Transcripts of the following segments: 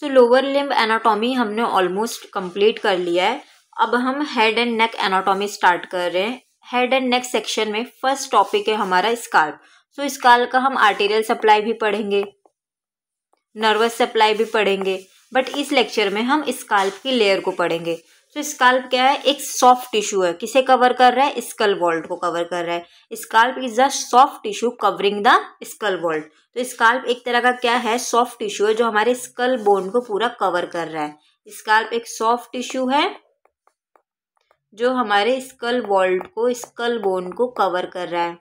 सो lower limb anatomy हमने almost complete कर लिया है। अब हम head and neck anatomy start कर रहे हैं। हेड एंड नेक सेक्शन में फर्स्ट टॉपिक है हमारा स्काल्प। सो स्काल्प का हम आर्टेरियल सप्लाई भी पढ़ेंगे, नर्वस सप्लाई भी पढ़ेंगे, बट इस लेक्चर में हम स्काल्प की लेयर को पढ़ेंगे। तो स्काल्प क्या है? एक सॉफ्ट टिश्यू है। किसे कवर कर रहा है? स्कल वॉल्ट को कवर कर रहा है। Scalp is the soft tissue covering the skull vault. तो स्काल्प एक तरह का क्या है? सॉफ्ट टिश्यू है जो हमारे स्कल बोन को पूरा कवर कर रहा है। स्काल्प एक सॉफ्ट टिश्यू है जो हमारे स्कल वॉल्ट को, स्कल बोन को कवर कर रहा है।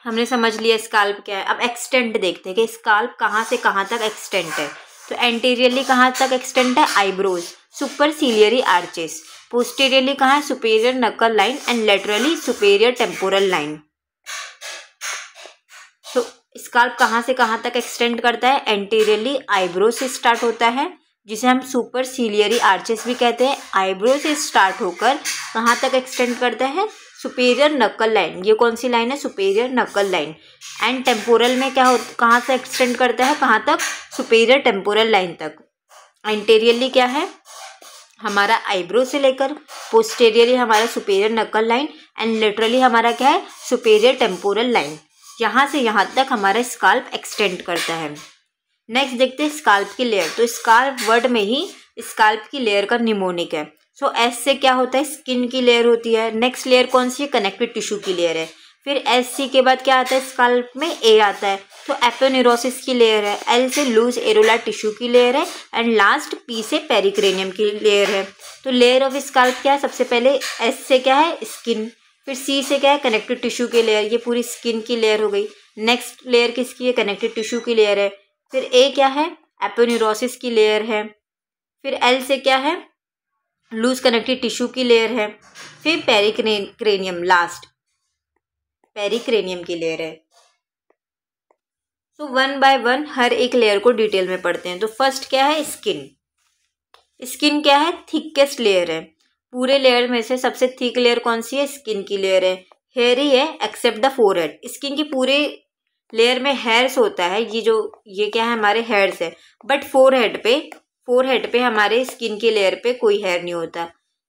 हमने समझ लिया स्काल्प क्या है। अब एक्सटेंट देखते हैं कि स्काल्प कहाँ से कहाँ तक एक्सटेंट है। तो एंटीरियरली कहाँ तक एक्सटेंट है? Eyebrows, सुपरसिलियरी arches. पोस्टीरियरली कहाँ है? Superior nuchal line and laterally superior temporal line. तो स्काल्प कहाँ से कहाँ तक एक्सटेंड करता है? एंटीरियरली आईब्रो से स्टार्ट होता है, जिसे हम सुपरसिलियरी आर्चेस भी कहते हैं। आईब्रो से स्टार्ट होकर कहाँ तक एक्सटेंड करता है? Superior nuchal line. ये कौन सी लाइन है? Superior nuchal line. And temporal में क्या हो, कहाँ से एक्सटेंड करता है? कहाँ तक? सुपेरियर टेम्पोरल लाइन तक। एंटीरियरली क्या है? हमारा आईब्रो से लेकर, पोस्टेरियरली हमारा superior nuchal line and laterally हमारा क्या है? Superior temporal line. यहाँ से यहाँ तक हमारा स्काल्प एक्सटेंड करता है। नेक्स्ट देखते हैं स्काल्प की लेयर। तो स्काल्प वर्ड में ही स्काल्प की लेयर का निमोनिक है। सो एस से क्या होता है? स्किन की लेयर होती है। नेक्स्ट लेयर कौन सी है? कनेक्टिव टिश्यू की लेयर है। फिर एस सी के बाद क्या आता है? स्काल्प में ए आता है, तो एपोनेरोसिस की लेयर है। एल से लूज एरोलार टिश्यू की लेयर है एंड लास्ट पी से पेरिक्रेनियम की लेयर है। तो लेयर ऑफ स्काल्प क्या है? सबसे पहले एस से क्या है? स्किन। फिर सी से क्या है? कनेक्टिव टिश्यू की लेयर। ये पूरी स्किन की लेयर हो गई। नेक्स्ट लेयर किसकी है? कनेक्टिव टिश्यू की लेयर है। फिर ए क्या है? एपोनेरोसिस की लेयर है। फिर एल से क्या है? लूज कनेक्टिव टिश्यू की लेयर है। फिर पेरिक्रेनियम, लास्ट पेरिक्रेनियम की लेयर है। तो वन बाय वन हर एक लेयर को डिटेल में पढ़ते हैं। तो फर्स्ट क्या है? स्किन। स्किन क्या है? थिकेस्ट लेयर है। पूरे लेयर में से सबसे थिक लेयर कौन सी है? स्किन की लेयर है। हेयरी है एक्सेप्ट द फोरहेड। स्किन की पूरे लेयर में हेयर्स होता है। ये क्या है? हमारे हेयर्स है। बट फोरहेड पे हमारे स्किन की लेयर पे कोई हेयर नहीं होता।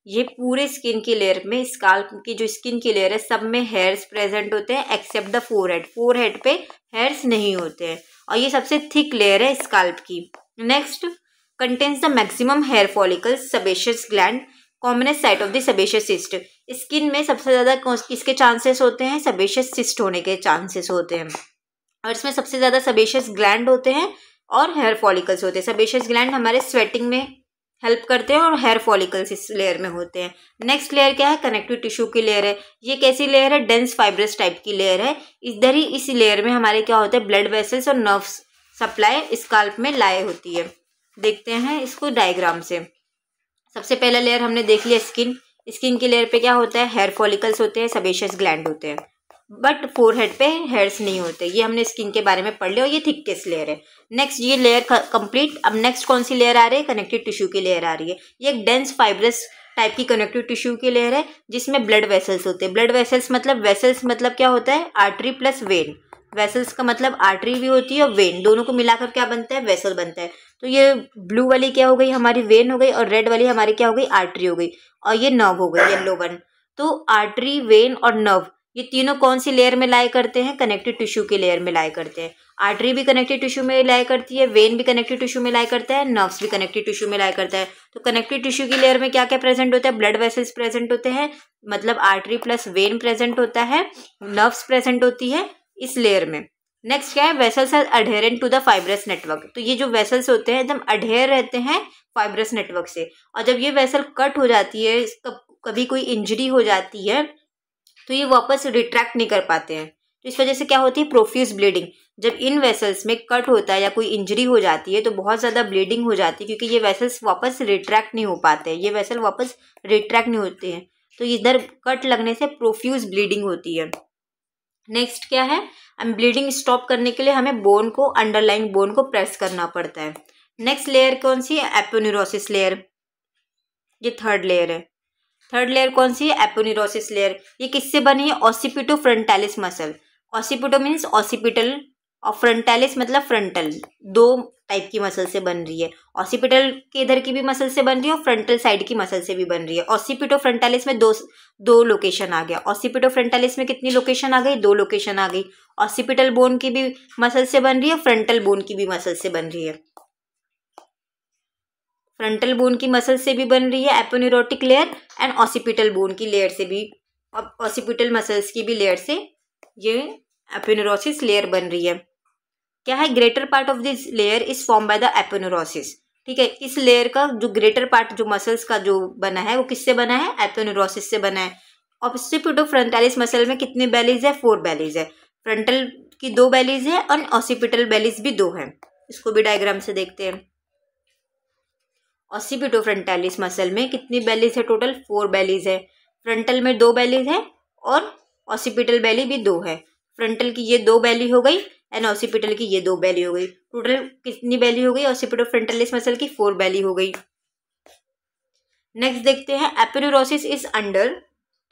ये पूरे स्किन की लेयर में, स्काल्प की जो स्किन की लेयर है, सब में हेयर्स प्रेजेंट होते हैं एक्सेप्ट द फोरहेड। फोरहेड पे हेयर्स नहीं होते हैं और ये सबसे थिक लेयर है स्काल्प की। Next, contains the maximum hair follicles, sebaceous gland, commonest site of the sebaceous cyst. Skin में सबसे ज़्यादा किसके चांसेस होते हैं? सेबेशियस सिस्ट होने के चांसेस होते हैं। और इसमें सबसे ज़्यादा सेबेशियस ग्लैंड होते हैं और हेयर फॉलिकल्स होते हैं। सेबेशियस ग्लैंड हमारे स्वेटिंग में हेल्प करते हैं और हेयर फॉलिकल्स इस लेयर में होते हैं। नेक्स्ट लेयर क्या है? कनेक्टिव टिश्यू की लेयर है। ये कैसी लेयर है? डेंस फाइब्रस टाइप की लेयर है। इधर ही इस लेयर में हमारे क्या होता है? ब्लड वेसल्स और नर्व्स सप्लाई स्काल्प में लाए होती है। देखते हैं इसको डायग्राम से। सबसे पहला लेयर हमने देख लिया स्किन। स्किन की लेयर पे क्या होता है? हेयर फॉलिकल्स होते हैं, सेबेशियस ग्लैंड होते हैं, बट फोरहेड पे हेयर्स नहीं होते। ये हमने स्किन के बारे में पढ़ लिया और ये थिकेस्ट लेयर है। नेक्स्ट ये लेयर कंप्लीट। अब नेक्स्ट कौन सी लेयर आ रही है? कनेक्टिव टिश्यू की लेयर आ रही है। ये एक डेंस फाइब्रस टाइप की कनेक्टिव टिश्यू की लेयर है जिसमें ब्लड वेसल्स होते हैं। ब्लड वेसल्स मतलब क्या होता है? Artery plus when. वेसल्स का मतलब आर्टरी भी होती है और वेन, दोनों को मिलाकर क्या बनता है? वेसल बनता है। तो ये ब्लू वाली क्या हो गई? हमारी वेन हो गई और रेड वाली हमारी क्या हो गई? आर्टरी हो गई और ये नर्व हो गई, येलो वन। तो आर्टरी, वेन और नर्व ये तीनों कौन सी लेयर में लाए करते हैं? कनेक्टिव टिश्यू की लेयर में लाए करते हैं। आर्टरी भी कनेक्टिव टिश्यू में लाया करती है, वेन भी कनेक्टिव टिश्यू में लाया करता है, नर्व्स भी कनेक्टिव टिश्यू में लाया करता है। तो कनेक्टिव टिश्यू की लेयर में क्या क्या प्रेजेंट होता है? ब्लड वेसल्स प्रेजेंट होते हैं, मतलब आर्टरी प्लस वेन प्रेजेंट होता है, नर्व्स प्रेजेंट होती है इस लेयर में। नेक्स्ट क्या है? Vessels are adherent to the fibrous network. तो ये जो वेसल्स होते हैं एकदम अडहेर रहते हैं फाइब्रस नेटवर्क से, और जब ये वेसल कट हो जाती है, कभी कोई इंजरी हो जाती है तो ये वापस रिट्रैक्ट नहीं कर पाते हैं। तो इस वजह से क्या होती है? Profuse bleeding. जब इन वेसल्स में कट होता है या कोई इंजरी हो जाती है तो बहुत ज़्यादा ब्लीडिंग हो जाती है, क्योंकि ये वेसल्स वापस रिट्रैक्ट नहीं हो पाते हैं, ये वेसल वापस रिट्रैक्ट नहीं होते हैं, तो इधर कट लगने से प्रोफ्यूज ब्लीडिंग होती है। नेक्स्ट क्या है? हम ब्लीडिंग स्टॉप करने के लिए हमें बोन को, अंडरलाइंग बोन को प्रेस करना पड़ता है। नेक्स्ट लेयर कौन सी है? Aponeurosis layer. ये थर्ड लेयर है। थर्ड लेयर कौन सी है? Aponeurosis layer. ये किससे बनी है? Occipito frontalis muscle. Occipito means occipital और फ्रंटालिस मतलब फ्रंटल, दो टाइप की मसल से बन रही है। ऑसिपिटल के इधर की भी मसल से बन रही है और फ्रंटल साइड की मसल से भी बन रही है। ऑसिपिटो फ्रंटालिस में दो लोकेशन आ गया। ऑसिपिटो फ्रंटालिस में कितनी लोकेशन आ गई? 2 लोकेशन आ गई। ऑसिपिटल बोन की भी मसल से बन रही है, फ्रंटल बोन की भी मसल से बन रही है। फ्रंटल बोन की मसल से भी बन रही है aponeurotic layer, and occipital bone की लेयर से भी, ऑसिपिटल मसल्स की भी लेयर से ये एपोन्यूरोसिस लेयर बन रही है। क्या है? Greater part of this layer is form by the aponeurosis. ठीक है, इस लेयर का जो ग्रेटर पार्ट, जो मसल्स का जो बना है, वो किससे बना है? एपोन्यूरोसिस से बना है। ऑसिपिटो फ्रंटालिस मसल में कितनी बेलीज है? 4 बेलीज है। फ्रंटल की 2 बेलीज है और ऑसिपिटल बेलीज भी 2 है। इसको भी डायग्राम से देखते हैं। ऑसिपिटो फ्रंटालिस मसल में कितनी बेलीज है? टोटल 4 बेलीज है। फ्रंटल में 2 बेलीज है और ऑसिपिटल बेली भी 2 है। फ्रंटल की ये 2 बेली हो गई एंड ऑसिपिटल की ये 2 बेली हो गई। टोटल कितनी बेली हो गई? ऑसिपिटो फ्रंटालिस मसल की 4 बेली हो गई। नेक्स्ट देखते हैं, aponeurosis is under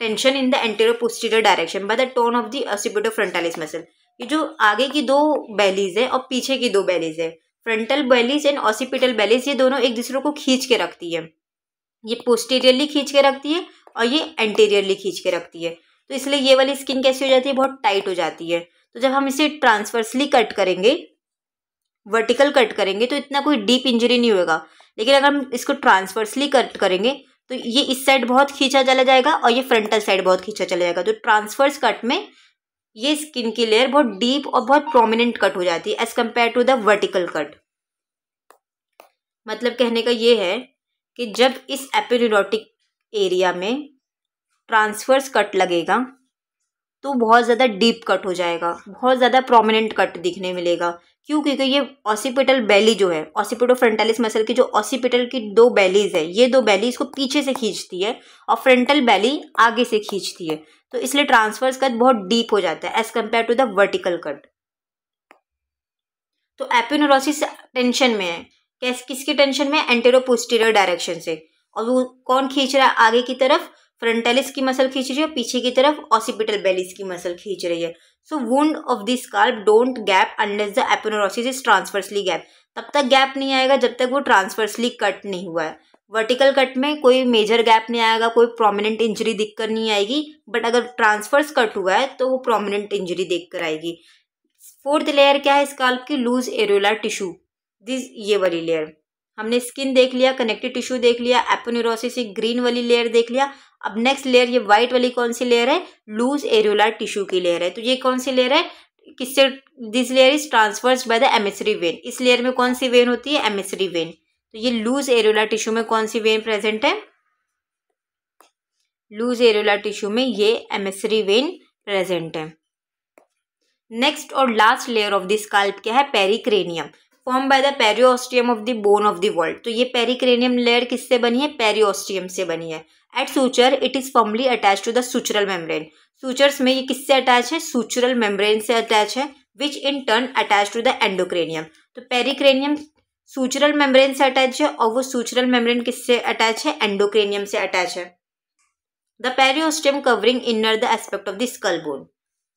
tension in the antero posterior direction by the tone of the occipito frontalis muscle. ये जो आगे की 2 बेलीज है और पीछे की 2 बेलीज है, फ्रंटल बेलीज एंड ऑसिपिटल बेलीज, ये दोनों एक दूसरे को खींच के रखती है। ये पोस्टीरियरली खींच के रखती है और ये एंटीरियरली खींच के रखती है। तो इसलिए ये वाली स्किन कैसी हो जाती है? बहुत टाइट हो जाती है। तो जब हम इसे ट्रांसवर्सली कट करेंगे, वर्टिकल कट करेंगे, तो इतना कोई डीप इंजरी नहीं होगा। लेकिन अगर हम इसको ट्रांसवर्सली कट करेंगे तो ये इस साइड बहुत खींचा चला जाएगा और ये फ्रंटल साइड बहुत खींचा चला जाएगा। तो ट्रांसवर्स कट में ये स्किन की लेयर बहुत डीप और बहुत प्रोमिनेंट कट हो जाती है as compare to the vertical cut. मतलब कहने का ये है कि जब इस एपोन्यूरोटिक एरिया में ट्रांसवर्स कट लगेगा तो बहुत ज़्यादा डीप कट हो जाएगा, बहुत ज़्यादा प्रोमिनेंट कट दिखने मिलेगा। क्यों? क्योंकि ये ऑसिपिटल बेली जो है, ऑसिपिटो फ्रंटालिस मसल की जो ऑसिपिटल की 2 बेलीज है, ये 2 बेली इसको पीछे से खींचती है और फ्रंटल बेली आगे से खींचती है। तो इसलिए ट्रांसवर्स कट बहुत डीप हो जाता है as compare to the vertical cut. तो एपोन्यूरोसिस टेंशन में है। किसकी टेंशन में? एंटेरो पोस्टीरियर डायरेक्शन से। और वो कौन खींच रहा है? आगे की तरफ फ्रंटालिस की मसल खींच रही है, पीछे की तरफ ऑसिपिटल बेलीज की मसल खींच रही है। So wound of the scalp don't gap unless the aponeurosis is transversely gap. तब तक गैप नहीं आएगा जब तक वो ट्रांसवर्सली कट नहीं हुआ है। वर्टिकल कट में कोई मेजर गैप नहीं आएगा, कोई प्रोमिनेंट इंजरी दिखकर नहीं आएगी, बट अगर ट्रांसवर्स कट हुआ है तो वो प्रोमिनेंट इंजरी देखकर आएगी। 4th लेयर क्या है स्काल्प की? Loose areolar tissue. दिस ये वाली लेयर हमने स्किन देख लिया, कनेक्टिव टिश्यू देख लिया, एपोन्यूरोसिस ग्रीन वाली लेयर देख लिया। अब नेक्स्ट लेयर ये व्हाइट वाली कौन सी लेयर है? लूज एरियोलर टिश्यू की लेयर है। तो ये कौन सी लेयर है? किससे? This layer is transverse by the emissary when. इस लेयर में कौन सी वेन होती है? Emissary when. तो ये लूज एरियोलर टिश्यू में कौन सी वेन प्रेजेंट है? लूज एरियोलर टिश्यू में ये एमिसरी वेन प्रेजेंट है। नेक्स्ट और last layer of the scalp क्या है? पेरिक्रेनियम, form by the periosteum of the bone of the world. तो ये पेरिक्रेनियम लेयर किससे बनी है? पेरिओस्टियम से बनी है। At suture it is firmly attach to the sutural membrane. Sutures में ये किससे अटैच है? सुचरल मेम्ब्रेन से अटैच है, which in turn attach to the endocranium. तो पेरिक्रेनियम सुचरल मेम्ब्रेन से अटैच है और वो सुचरल मेम्ब्रेन किससे अटैच है? एंडोक्रेनियम से अटैच है। The periosteum covering inner the aspect of the skull bone.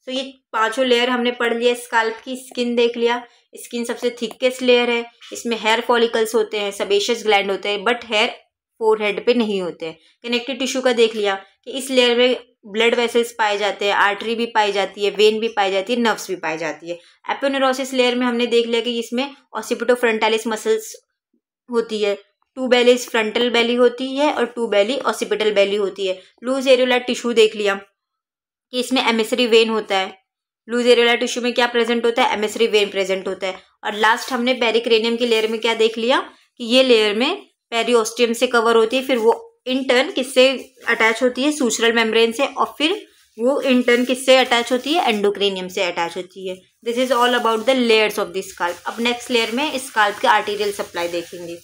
तो ये 5 लेयर हमने पढ़ लिया। स्काल्प की स्किन देख लिया, स्किन सबसे थिकेस्ट लेयर है, इसमें हेयर फॉलिकल्स होते हैं, सेबेशियस ग्लैंड होते हैं, बट हेयर फोरहेड पे नहीं होते हैं। कनेक्टिव टिश्यू का देख लिया कि इस लेयर में ब्लड वेसल्स पाए जाते हैं, आर्टरी भी पाई जाती है, वेन भी पाई जाती है, नर्व्स भी पाई जाती है। एपोन्यूरोसिस लेयर में हमने देख लिया कि इसमें ऑसिपिटो फ्रंटालिस मसल्स होती है, 2 बेलीज फ्रंटल बेली होती है और 2 बेली ऑसिपिटल बेली होती है। लूज एरियोलर टिश्यू देख लिया कि इसमें एमिसरी वेन होता है। लूज एरियोलर टिश्यू में क्या प्रेजेंट होता है? एमिसरी वेन प्रेजेंट होता है। और लास्ट हमने पेरिक्रेनियम की लेयर में क्या देख लिया कि ये लेयर में पेरिओस्टियम से कवर होती है, फिर वो इंटर्न किससे अटैच होती है? सुचरल मेम्ब्रेन से, और फिर वो इंटर्न किससे अटैच होती है? एंडोक्रेनियम से अटैच होती है। This is all about the layers of the scalp. अब नेक्स्ट लेयर में स्काल्प के आर्टेरियल सप्लाई देखेंगे।